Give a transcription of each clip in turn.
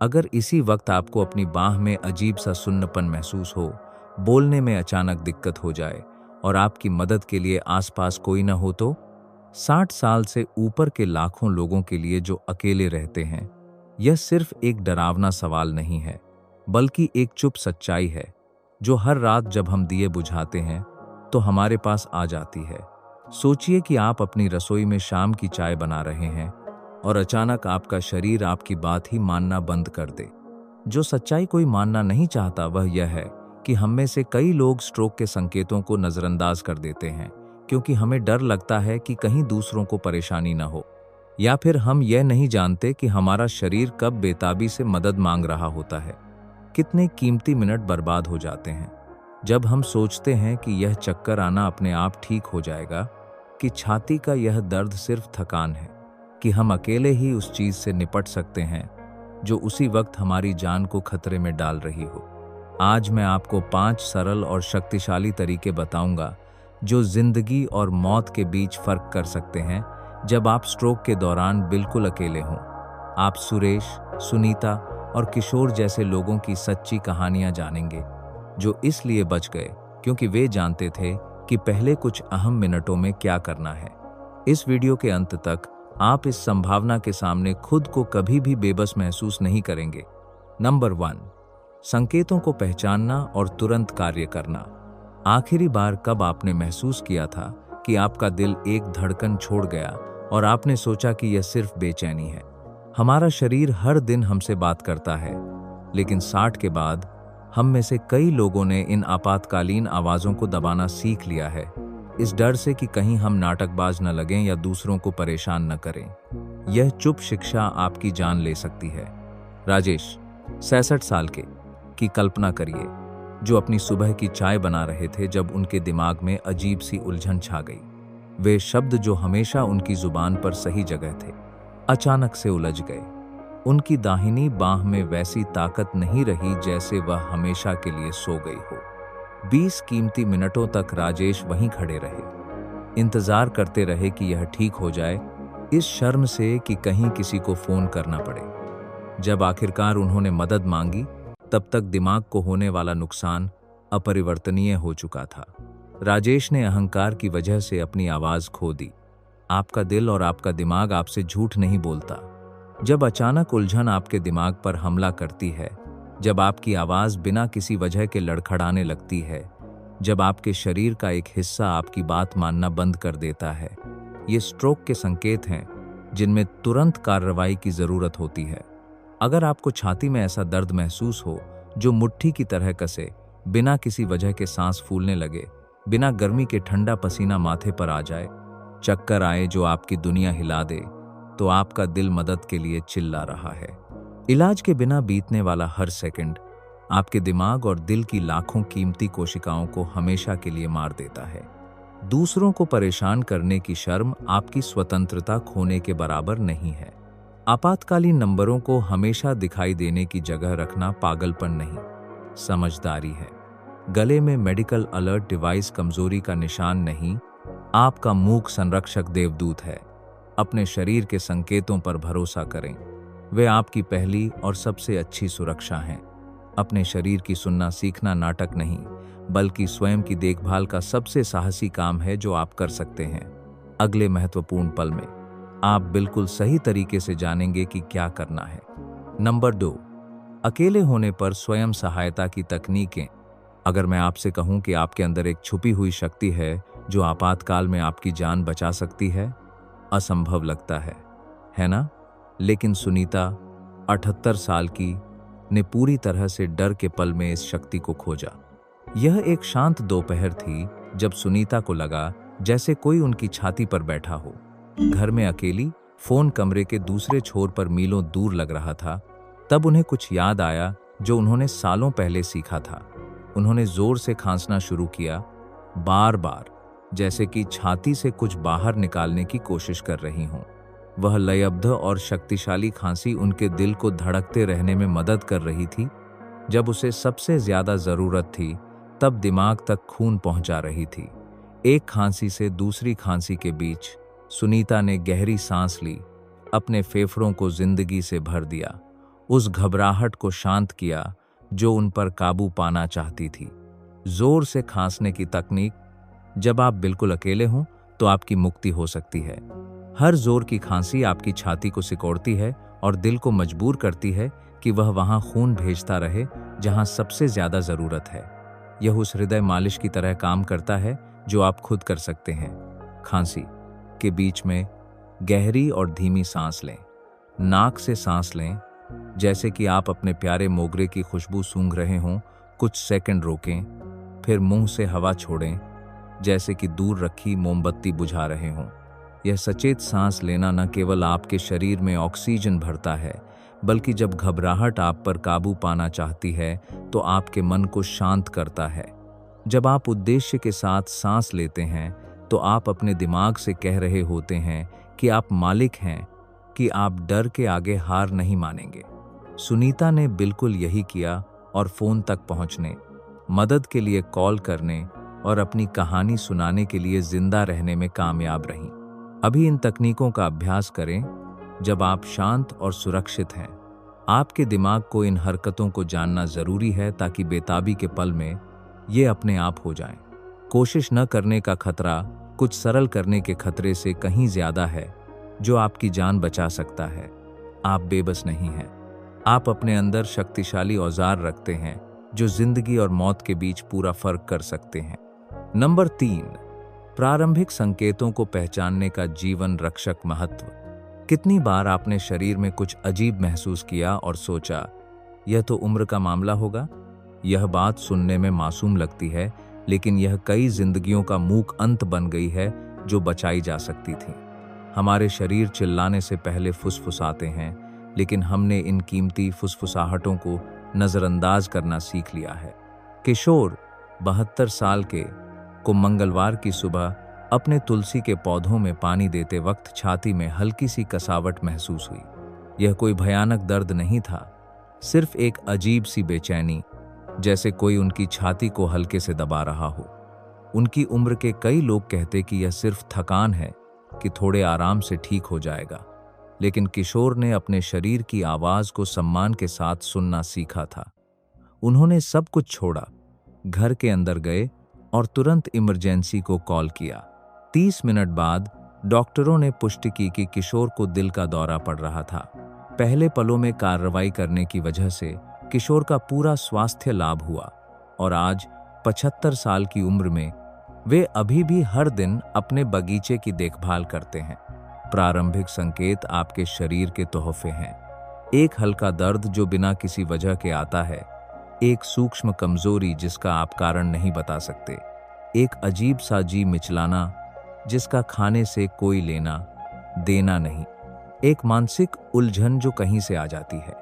अगर इसी वक्त आपको अपनी बाह में अजीब सा सुन्नपन महसूस हो, बोलने में अचानक दिक्कत हो जाए और आपकी मदद के लिए आसपास कोई न हो, तो 60 साल से ऊपर के लाखों लोगों के लिए जो अकेले रहते हैं, यह सिर्फ एक डरावना सवाल नहीं है, बल्कि एक चुप सच्चाई है जो हर रात जब हम दिए बुझाते हैं तो हमारे पास आ जाती है। सोचिए कि आप अपनी रसोई में शाम की चाय बना रहे हैं और अचानक आपका शरीर आपकी बात ही मानना बंद कर दे। जो सच्चाई कोई मानना नहीं चाहता वह यह है कि हम में से कई लोग स्ट्रोक के संकेतों को नज़रअंदाज कर देते हैं क्योंकि हमें डर लगता है कि कहीं दूसरों को परेशानी न हो, या फिर हम यह नहीं जानते कि हमारा शरीर कब बेताबी से मदद मांग रहा होता है। कितने कीमती मिनट बर्बाद हो जाते हैं जब हम सोचते हैं कि यह चक्कर आना अपने आप ठीक हो जाएगा, कि छाती का यह दर्द सिर्फ थकान है, कि हम अकेले ही उस चीज़ से निपट सकते हैं जो उसी वक्त हमारी जान को खतरे में डाल रही हो। आज मैं आपको 5 सरल और शक्तिशाली तरीके बताऊंगा जो जिंदगी और मौत के बीच फर्क कर सकते हैं जब आप स्ट्रोक के दौरान बिल्कुल अकेले हों। आप सुरेश, सुनीता और किशोर जैसे लोगों की सच्ची कहानियां जानेंगे जो इसलिए बच गए क्योंकि वे जानते थे कि पहले कुछ अहम मिनटों में क्या करना है। इस वीडियो के अंत तक आप इस संभावना के सामने खुद को कभी भी बेबस महसूस नहीं करेंगे। नंबर 1, संकेतों को पहचानना और तुरंत कार्य करना। आखिरी बार कब आपने महसूस किया था कि आपका दिल एक धड़कन छोड़ गया और आपने सोचा कि यह सिर्फ बेचैनी है? हमारा शरीर हर दिन हमसे बात करता है, लेकिन 60 के बाद हम में से कई लोगों ने इन आपातकालीन आवाज़ों को दबाना सीख लिया है, इस डर से कि कहीं हम नाटकबाज न लगें या दूसरों को परेशान न करें। यह चुप शिक्षा आपकी जान ले सकती है। राजेश, 66 साल के, की कल्पना करिए, जो अपनी सुबह की चाय बना रहे थे जब उनके दिमाग में अजीब सी उलझन छा गई। वे शब्द जो हमेशा उनकी जुबान पर सही जगह थे, अचानक से उलझ गए। उनकी दाहिनी बांह में वैसी ताकत नहीं रही जैसे वह हमेशा के लिए सो गई हो। 20 कीमती मिनटों तक राजेश वहीं खड़े रहे, इंतजार करते रहे कि यह ठीक हो जाए, इस शर्म से कि कहीं किसी को फोन करना पड़े। जब आखिरकार उन्होंने मदद मांगी, तब तक दिमाग को होने वाला नुकसान अपरिवर्तनीय हो चुका था। राजेश ने अहंकार की वजह से अपनी आवाज खो दी। आपका दिल और आपका दिमाग आपसे झूठ नहीं बोलता। जब अचानक उलझन आपके दिमाग पर हमला करती है, जब आपकी आवाज बिना किसी वजह के लड़खड़ाने लगती है, जब आपके शरीर का एक हिस्सा आपकी बात मानना बंद कर देता है, ये स्ट्रोक के संकेत हैं जिनमें तुरंत कार्रवाई की जरूरत होती है। अगर आपको छाती में ऐसा दर्द महसूस हो जो मुट्ठी की तरह कसे, बिना किसी वजह के सांस फूलने लगे, बिना गर्मी के ठंडा पसीना माथे पर आ जाए, चक्कर आए जो आपकी दुनिया हिला दे, तो आपका दिल मदद के लिए चिल्ला रहा है। इलाज के बिना बीतने वाला हर सेकंड आपके दिमाग और दिल की लाखों कीमती कोशिकाओं को हमेशा के लिए मार देता है। दूसरों को परेशान करने की शर्म आपकी स्वतंत्रता खोने के बराबर नहीं है। आपातकालीन नंबरों को हमेशा दिखाई देने की जगह रखना पागलपन नहीं, समझदारी है। गले में मेडिकल अलर्ट डिवाइस कमजोरी का निशान नहीं, आपका मूक संरक्षक देवदूत है। अपने शरीर के संकेतों पर भरोसा करें, वे आपकी पहली और सबसे अच्छी सुरक्षा हैं। अपने शरीर की सुनना सीखना नाटक नहीं, बल्कि स्वयं की देखभाल का सबसे साहसी काम है जो आप कर सकते हैं। अगले महत्वपूर्ण पल में आप बिल्कुल सही तरीके से जानेंगे कि क्या करना है। नंबर 2, अकेले होने पर स्वयं सहायता की तकनीकें। अगर मैं आपसे कहूं कि आपके अंदर एक छुपी हुई शक्ति है जो आपातकाल में आपकी जान बचा सकती है, असंभव लगता है ना? लेकिन सुनीता, 78 साल की, ने पूरी तरह से डर के पल में इस शक्ति को खोजा। यह एक शांत दोपहर थी जब सुनीता को लगा जैसे कोई उनकी छाती पर बैठा हो। घर में अकेली, फोन कमरे के दूसरे छोर पर मीलों दूर लग रहा था। तब उन्हें कुछ याद आया जो उन्होंने सालों पहले सीखा था। उन्होंने जोर से खांसना शुरू किया, बार बार, जैसे कि छाती से कुछ बाहर निकालने की कोशिश कर रही हों। वह लयबद्ध और शक्तिशाली खांसी उनके दिल को धड़कते रहने में मदद कर रही थी। जब उसे सबसे ज्यादा जरूरत थी, तब दिमाग तक खून पहुंचा रही थी। एक खांसी से दूसरी खांसी के बीच सुनीता ने गहरी सांस ली, अपने फेफड़ों को जिंदगी से भर दिया उस घबराहट को शांत किया जो उन पर काबू पाना चाहती थी। जोर से खांसने की तकनीक। जब आप बिल्कुल अकेले हों तो आपकी मुक्ति हो सकती है। हर जोर की खांसी आपकी छाती को सिकोड़ती है और दिल को मजबूर करती है कि वह वहां खून भेजता रहे जहां सबसे ज्यादा जरूरत है। यह उस हृदय मालिश की तरह काम करता है जो आप खुद कर सकते हैं। खांसी के बीच में गहरी और धीमी सांस लें। नाक से सांस लें, जैसे कि आप अपने प्यारे मोगरे की खुशबू सूंघ रहे हों। कुछ सेकंड रोकें, फिर मुंह से हवा छोड़ें, जैसे कि दूर रखी मोमबत्ती बुझा रहे हों। यह सचेत सांस लेना न केवल आपके शरीर में ऑक्सीजन भरता है, बल्कि जब घबराहट आप पर काबू पाना चाहती है तो आपके मन को शांत करता है। जब आप उद्देश्य के साथ सांस लेते हैं तो आप अपने दिमाग से कह रहे होते हैं कि आप मालिक हैं, कि आप डर के आगे हार नहीं मानेंगे। सुनीता ने बिल्कुल यही किया और फोन तक पहुंचने, मदद के लिए कॉल करने और अपनी कहानी सुनाने के लिए जिंदा रहने में कामयाब रहीं। अभी इन तकनीकों का अभ्यास करें जब आप शांत और सुरक्षित हैं। आपके दिमाग को इन हरकतों को जानना जरूरी है ताकि बेताबी के पल में ये अपने आप हो जाएं। कोशिश न करने का खतरा कुछ सरल करने के खतरे से कहीं ज्यादा है, जो आपकी जान बचा सकता है। आप बेबस नहीं हैं। आप अपने अंदर शक्तिशाली औजार रखते हैं जो जिंदगी और मौत के बीच पूरा फर्क कर सकते हैं। नंबर 3, प्रारंभिक संकेतों को पहचानने का जीवन रक्षक महत्व। कितनी बार आपने शरीर में कुछ अजीब महसूस किया और सोचा, यह तो उम्र का मामला होगा? यह बात सुनने में मासूम लगती है, लेकिन यह कई जिंदगियों का मूक अंत बन गई है जो बचाई जा सकती थी। हमारे शरीर चिल्लाने से पहले फुसफुसाते हैं, लेकिन हमने इन कीमती फुसफुसाहटों को नजरअंदाज करना सीख लिया है। किशोर 72 साल के को मंगलवार की सुबह अपने तुलसी के पौधों में पानी देते वक्त छाती में हल्की सी कसावट महसूस हुई। यह कोई भयानक दर्द नहीं था, सिर्फ एक अजीब सी बेचैनी, जैसे कोई उनकी छाती को हल्के से दबा रहा हो। उनकी उम्र के कई लोग कहते कि यह सिर्फ थकान है, कि थोड़े आराम से ठीक हो जाएगा, लेकिन किशोर ने अपने शरीर की आवाज को सम्मान के साथ सुनना सीखा था। उन्होंने सब कुछ छोड़ा, घर के अंदर गए और तुरंत इमरजेंसी को कॉल किया। 30 मिनट बाद डॉक्टरों ने पुष्टि की कि किशोर को दिल का दौरा पड़ रहा था। पहले पलों में कार्रवाई करने की वजह से किशोर का पूरा स्वास्थ्य लाभ हुआ और आज 75 साल की उम्र में वे अभी भी हर दिन अपने बगीचे की देखभाल करते हैं। प्रारंभिक संकेत आपके शरीर के तोहफे हैं। एक हल्का दर्द जो बिना किसी वजह के आता है, एक सूक्ष्म कमजोरी जिसका आप कारण नहीं बता सकते, एक अजीब सा जी मिचलाना जिसका खाने से कोई लेना देना नहीं, एक मानसिक उलझन जो कहीं से आ जाती है।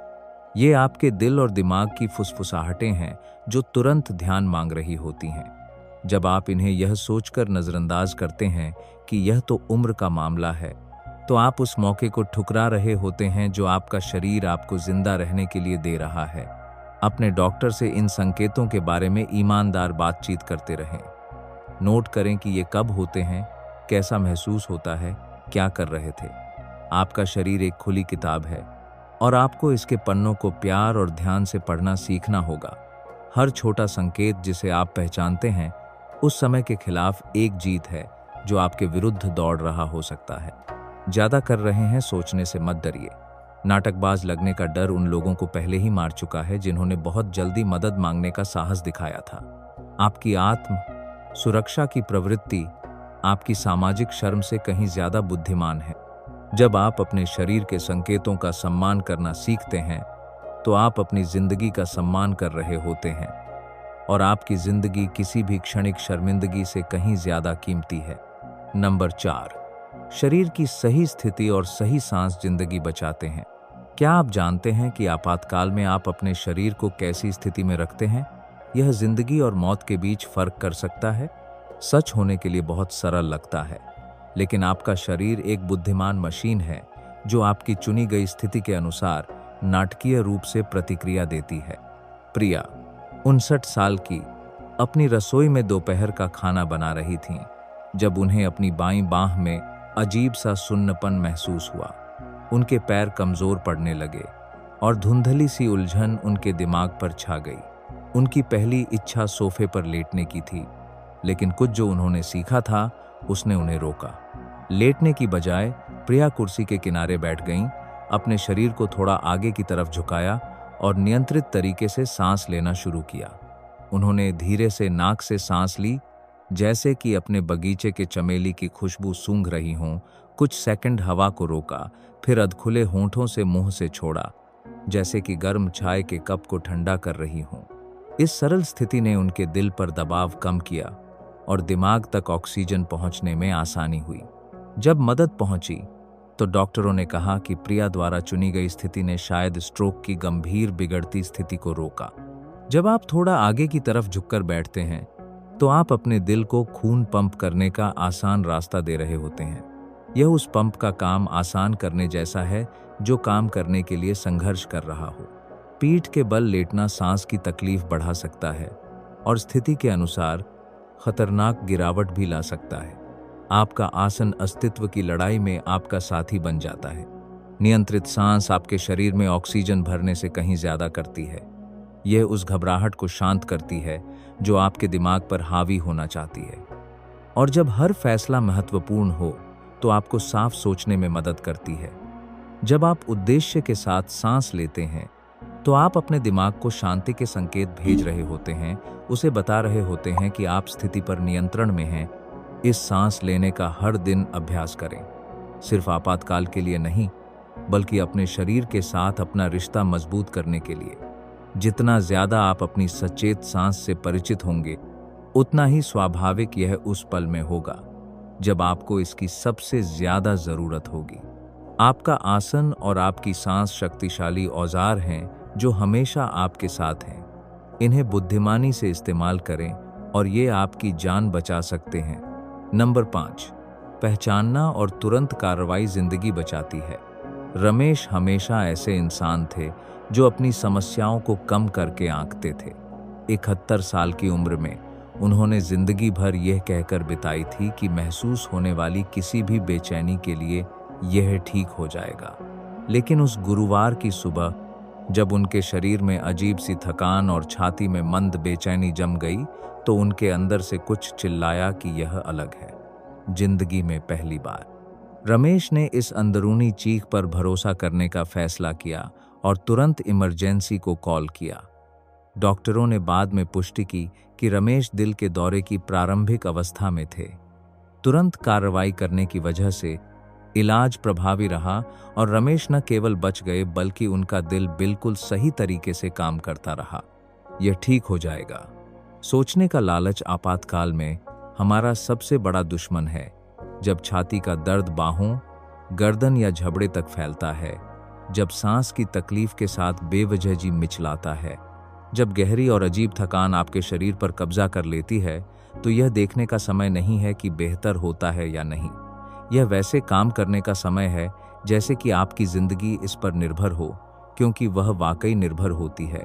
ये आपके दिल और दिमाग की फुसफुसाहटें हैं जो तुरंत ध्यान मांग रही होती हैं। जब आप इन्हें यह सोचकर नजरअंदाज करते हैं कि यह तो उम्र का मामला है, तो आप उस मौके को ठुकरा रहे होते हैं जो आपका शरीर आपको जिंदा रहने के लिए दे रहा है। अपने डॉक्टर से इन संकेतों के बारे में ईमानदार बातचीत करते रहें। नोट करें कि ये कब होते हैं, कैसा महसूस होता है, क्या कर रहे थे। आपका शरीर एक खुली किताब है और आपको इसके पन्नों को प्यार और ध्यान से पढ़ना सीखना होगा। हर छोटा संकेत जिसे आप पहचानते हैं, उस समय के खिलाफ एक जीत है जो आपके विरुद्ध दौड़ रहा हो सकता है। ज्यादा कर रहे हैं सोचने से मत डरिए। नाटकबाज लगने का डर उन लोगों को पहले ही मार चुका है जिन्होंने बहुत जल्दी मदद मांगने का साहस दिखाया था। आपकी आत्म सुरक्षा की प्रवृत्ति आपकी सामाजिक शर्म से कहीं ज्यादा बुद्धिमान है। जब आप अपने शरीर के संकेतों का सम्मान करना सीखते हैं, तो आप अपनी जिंदगी का सम्मान कर रहे होते हैं और आपकी जिंदगी किसी भी क्षणिक शर्मिंदगी से कहीं ज्यादा कीमती है। नंबर 4, शरीर की सही स्थिति और सही सांस जिंदगी बचाते हैं। क्या आप जानते हैं कि आपातकाल में आप अपने शरीर को कैसी स्थिति में रखते हैं? यह जिंदगी और मौत के बीच फर्क कर सकता है। सच होने के लिए बहुत सरल लगता है, लेकिन आपका शरीर एक बुद्धिमान मशीन है जो आपकी चुनी गई स्थिति के अनुसार नाटकीय रूप से प्रतिक्रिया देती है। प्रिया 59 साल की अपनी रसोई में दोपहर का खाना बना रही थीं जब उन्हें अपनी बाईं बांह में अजीब सा सुन्नपन महसूस हुआ। उनके पैर कमजोर पड़ने लगे, और धुंधली सी उलझन उनके दिमाग पर छा गई। उनकी पहली इच्छा सोफे पर लेटने की थी, लेकिन कुछ जो उन्होंने सीखा था उसने उन्हें रोका। लेटने की बजाय प्रिया कुर्सी के किनारे बैठ गईं, अपने शरीर को थोड़ा आगे की तरफ झुकाया और नियंत्रित तरीके से सांस लेना शुरू किया। उन्होंने धीरे से नाक से सांस ली, जैसे कि अपने बगीचे के चमेली की खुशबू सूंघ रही हों। कुछ सेकंड हवा को रोका, फिर अधखुले होंठों से मुंह से छोड़ा, जैसे कि गर्म चाय के कप को ठंडा कर रही हों। इस सरल स्थिति ने उनके दिल पर दबाव कम किया और दिमाग तक ऑक्सीजन पहुंचने में आसानी हुई। जब मदद पहुंची तो डॉक्टरों ने कहा कि प्रिया द्वारा चुनी गई स्थिति ने शायद स्ट्रोक की गंभीर बिगड़ती स्थिति को रोका। जब आप थोड़ा आगे की तरफ झुककर बैठते हैं तो आप अपने दिल को खून पंप करने का आसान रास्ता दे रहे होते हैं। यह उस पंप का काम आसान करने जैसा है जो काम करने के लिए संघर्ष कर रहा हो। पीठ के बल लेटना सांस की तकलीफ बढ़ा सकता है और स्थिति के अनुसार खतरनाक गिरावट भी ला सकता है। आपका आसन अस्तित्व की लड़ाई में आपका साथी बन जाता है। नियंत्रित सांस आपके शरीर में ऑक्सीजन भरने से कहीं ज्यादा करती है। यह उस घबराहट को शांत करती है जो आपके दिमाग पर हावी होना चाहती है। और जब हर फैसला महत्वपूर्ण हो तो आपको साफ सोचने में मदद करती है। जब आप उद्देश्य के साथ सांस लेते हैं तो आप अपने दिमाग को शांति के संकेत भेज रहे होते हैं, उसे बता रहे होते हैं कि आप स्थिति पर नियंत्रण में हैं। इस सांस लेने का हर दिन अभ्यास करें, सिर्फ आपातकाल के लिए नहीं, बल्कि अपने शरीर के साथ अपना रिश्ता मजबूत करने के लिए। जितना ज्यादा आप अपनी सचेत सांस से परिचित होंगे, उतना ही स्वाभाविक यह उस पल में होगा जब आपको इसकी सबसे ज्यादा जरूरत होगी। आपका आसन और आपकी सांस शक्तिशाली औजार हैं जो हमेशा आपके साथ हैं। इन्हें बुद्धिमानी से इस्तेमाल करें और ये आपकी जान बचा सकते हैं। नंबर 5, पहचानना और तुरंत कार्रवाई जिंदगी बचाती है। रमेश हमेशा ऐसे इंसान थे जो अपनी समस्याओं को कम करके आंकते थे। 71 साल की उम्र में उन्होंने जिंदगी भर यह कहकर बिताई थी कि महसूस होने वाली किसी भी बेचैनी के लिए यह ठीक हो जाएगा। लेकिन उस गुरुवार की सुबह जब उनके शरीर में अजीब सी थकान और छाती में मंद बेचैनी जम गई तो उनके अंदर से कुछ चिल्लाया कि यह अलग है। जिंदगी में पहली बार रमेश ने इस अंदरूनी चीख पर भरोसा करने का फैसला किया और तुरंत इमरजेंसी को कॉल किया। डॉक्टरों ने बाद में पुष्टि की कि रमेश दिल के दौरे की प्रारंभिक अवस्था में थे। तुरंत कार्रवाई करने की वजह से इलाज प्रभावी रहा और रमेश न केवल बच गए बल्कि उनका दिल बिल्कुल सही तरीके से काम करता रहा। यह ठीक हो जाएगा। सोचने का लालच आपातकाल में हमारा सबसे बड़ा दुश्मन है। जब छाती का दर्द बाहों, गर्दन या झबड़े तक फैलता है, जब सांस की तकलीफ के साथ बेवजह जी मिचलाता है, जब गहरी और अजीब थकान आपके शरीर पर कब्जा कर लेती है, तो यह देखने का समय नहीं है कि बेहतर होता है या नहीं। यह वैसे काम करने का समय है जैसे कि आपकी जिंदगी इस पर निर्भर हो, क्योंकि वह वाकई निर्भर होती है।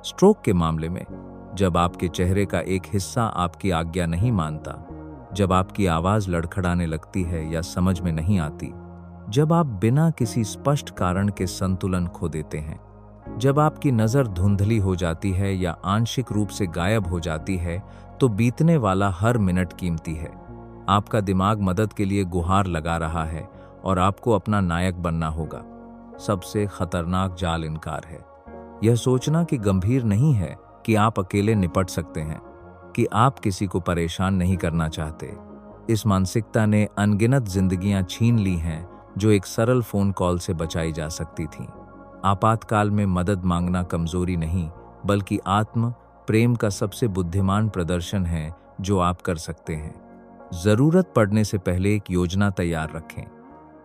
स्ट्रोक के मामले में जब आपके चेहरे का एक हिस्सा आपकी आज्ञा नहीं मानता, जब आपकी आवाज लड़खड़ाने लगती है या समझ में नहीं आती, जब आप बिना किसी स्पष्ट कारण के संतुलन खो देते हैं, जब आपकी नजर धुंधली हो जाती है या आंशिक रूप से गायब हो जाती है, तो बीतने वाला हर मिनट कीमती है। आपका दिमाग मदद के लिए गुहार लगा रहा है और आपको अपना नायक बनना होगा। सबसे खतरनाक जाल इनकार है। यह सोचना कि गंभीर नहीं है, कि आप अकेले निपट सकते हैं, कि आप किसी को परेशान नहीं करना चाहते। इस मानसिकता ने अनगिनत जिंदगियां छीन ली हैं जो एक सरल फोन कॉल से बचाई जा सकती थीं। आपातकाल में मदद मांगना कमजोरी नहीं, बल्कि आत्म प्रेम का सबसे बुद्धिमान प्रदर्शन है जो आप कर सकते हैं। जरूरत पड़ने से पहले एक योजना तैयार रखें।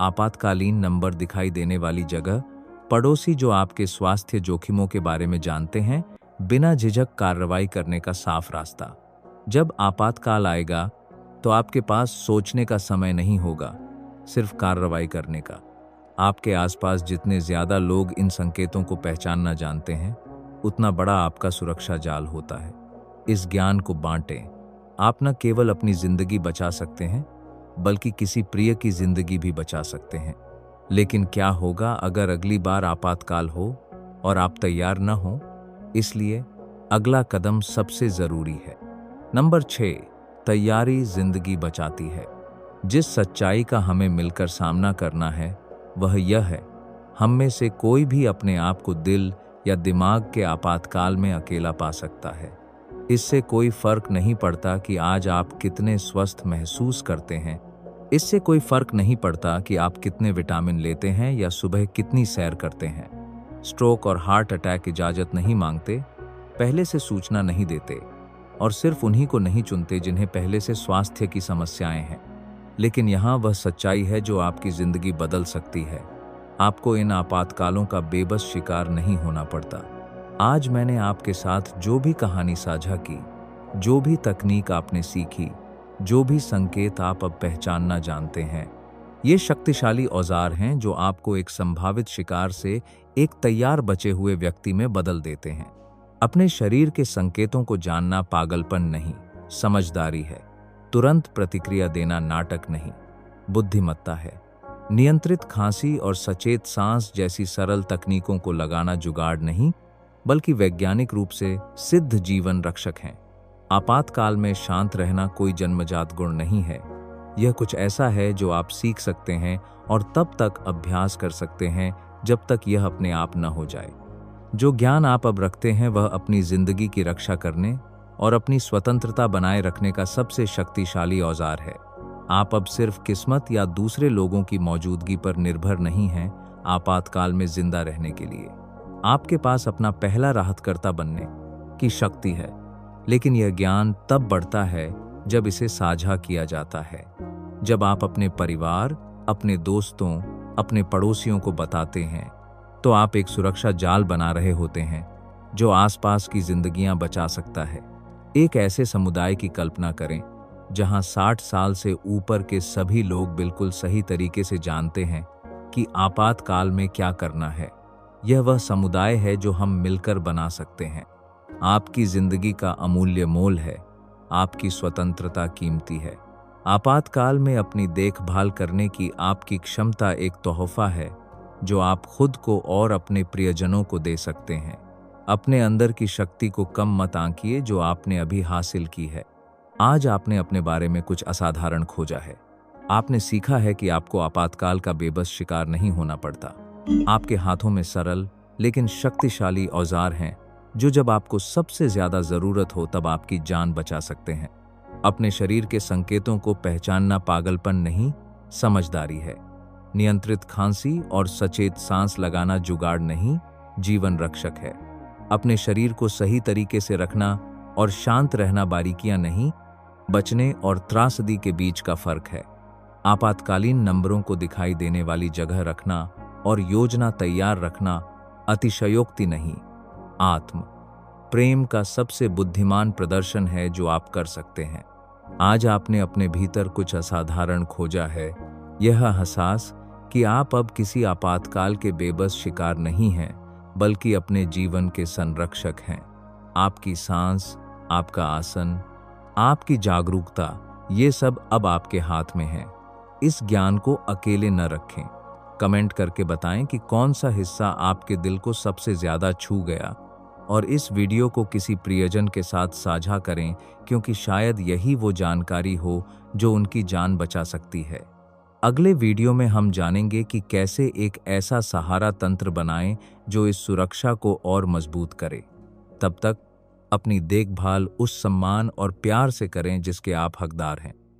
आपातकालीन नंबर दिखाई देने वाली जगह, पड़ोसी जो आपके स्वास्थ्य जोखिमों के बारे में जानते हैं, बिना झिझक कार्रवाई करने का साफ रास्ता। जब आपातकाल आएगा तो आपके पास सोचने का समय नहीं होगा, सिर्फ कार्रवाई करने का। आपके आसपास जितने ज्यादा लोग इन संकेतों को पहचानना जानते हैं, उतना बड़ा आपका सुरक्षा जाल होता है। इस ज्ञान को बांटें। आप न केवल अपनी जिंदगी बचा सकते हैं, बल्कि किसी प्रिय की जिंदगी भी बचा सकते हैं। लेकिन क्या होगा अगर अगली बार आपातकाल हो? और आप तैयार न हो, इसलिए अगला कदम सबसे जरूरी है। नंबर 6, तैयारी जिंदगी बचाती है। जिस सच्चाई का हमें मिलकर सामना करना है वह यह है, हम में से कोई भी अपने आप को दिल या दिमाग के आपातकाल में अकेला पा सकता है। इससे कोई फर्क नहीं पड़ता कि आज आप कितने स्वस्थ महसूस करते हैं, इससे कोई फर्क नहीं पड़ता कि आप कितने विटामिन लेते हैं या सुबह कितनी सैर करते हैं। स्ट्रोक और हार्ट अटैक इजाजत नहीं मांगते, पहले से सूचना नहीं देते और सिर्फ उन्हीं को नहीं चुनते जिन्हें पहले से स्वास्थ्य की समस्याएं हैं। लेकिन यहाँ वह सच्चाई है जो आपकी जिंदगी बदल सकती है। आपको इन आपातकालों का बेबस शिकार नहीं होना पड़ता। आज मैंने आपके साथ जो भी कहानी साझा की, जो भी तकनीक आपने सीखी, जो भी संकेत आप अब पहचानना जानते हैं, ये शक्तिशाली औजार हैं जो आपको एक संभावित शिकार से एक तैयार बचे हुए व्यक्ति में बदल देते हैं। अपने शरीर के संकेतों को जानना पागलपन नहीं, समझदारी है। तुरंत प्रतिक्रिया देना नाटक नहीं, बुद्धिमत्ता है। नियंत्रित खांसी और सचेत सांस जैसी सरल तकनीकों को लगाना जुगाड़ नहीं, बल्कि वैज्ञानिक रूप से सिद्ध जीवन रक्षक हैं। आपातकाल में शांत रहना कोई जन्मजात गुण नहीं है, यह कुछ ऐसा है जो आप सीख सकते हैं और तब तक अभ्यास कर सकते हैं जब तक यह अपने आप न हो जाए। जो ज्ञान आप अब रखते हैं वह अपनी जिंदगी की रक्षा करने और अपनी स्वतंत्रता बनाए रखने का सबसे शक्तिशाली औजार है। आप अब सिर्फ किस्मत या दूसरे लोगों की मौजूदगी पर निर्भर नहीं हैं आपातकाल में जिंदा रहने के लिए। आपके पास अपना पहला राहतकर्ता बनने की शक्ति है, लेकिन यह ज्ञान तब बढ़ता है जब इसे साझा किया जाता है। जब आप अपने परिवार, अपने दोस्तों, अपने पड़ोसियों को बताते हैं, तो आप एक सुरक्षा जाल बना रहे होते हैं जो आसपास की जिंदगियां बचा सकता है। एक ऐसे समुदाय की कल्पना करें जहां 60 साल से ऊपर के सभी लोग बिल्कुल सही तरीके से जानते हैं कि आपातकाल में क्या करना है। यह वह समुदाय है जो हम मिलकर बना सकते हैं। आपकी जिंदगी का अमूल्य मोल है, आपकी स्वतंत्रता कीमती है। आपातकाल में अपनी देखभाल करने की आपकी क्षमता एक तोहफा है जो आप खुद को और अपने प्रियजनों को दे सकते हैं। अपने अंदर की शक्ति को कम मत आंकिए जो आपने अभी हासिल की है। आज आपने अपने बारे में कुछ असाधारण खोजा है। आपने सीखा है कि आपको आपातकाल का बेबस शिकार नहीं होना पड़ता। आपके हाथों में सरल लेकिन शक्तिशाली औजार हैं जो जब आपको सबसे ज्यादा जरूरत हो तब आपकी जान बचा सकते हैं। अपने शरीर के संकेतों को पहचानना पागलपन नहीं, समझदारी है। नियंत्रित खांसी और सचेत सांस लगाना जुगाड़ नहीं, जीवन रक्षक है। अपने शरीर को सही तरीके से रखना और शांत रहना बारीकियां नहीं, बचने और त्रासदी के बीच का फर्क है। आपातकालीन नंबरों को दिखाई देने वाली जगह रखना और योजना तैयार रखना अतिशयोक्ति नहीं, आत्म प्रेम का सबसे बुद्धिमान प्रदर्शन है जो आप कर सकते हैं। आज आपने अपने भीतर कुछ असाधारण खोजा है, यह एहसास कि आप अब किसी आपातकाल के बेबस शिकार नहीं हैं, बल्कि अपने जीवन के संरक्षक हैं। आपकी सांस, आपका आसन, आपकी जागरूकता, ये सब अब आपके हाथ में है। इस ज्ञान को अकेले न रखें। कमेंट करके बताएं कि कौन सा हिस्सा आपके दिल को सबसे ज्यादा छू गया, और इस वीडियो को किसी प्रियजन के साथ साझा करें, क्योंकि शायद यही वो जानकारी हो जो उनकी जान बचा सकती है। अगले वीडियो में हम जानेंगे कि कैसे एक ऐसा सहारा तंत्र बनाएं जो इस सुरक्षा को और मजबूत करे। तब तक अपनी देखभाल उस सम्मान और प्यार से करें जिसके आप हकदार हैं।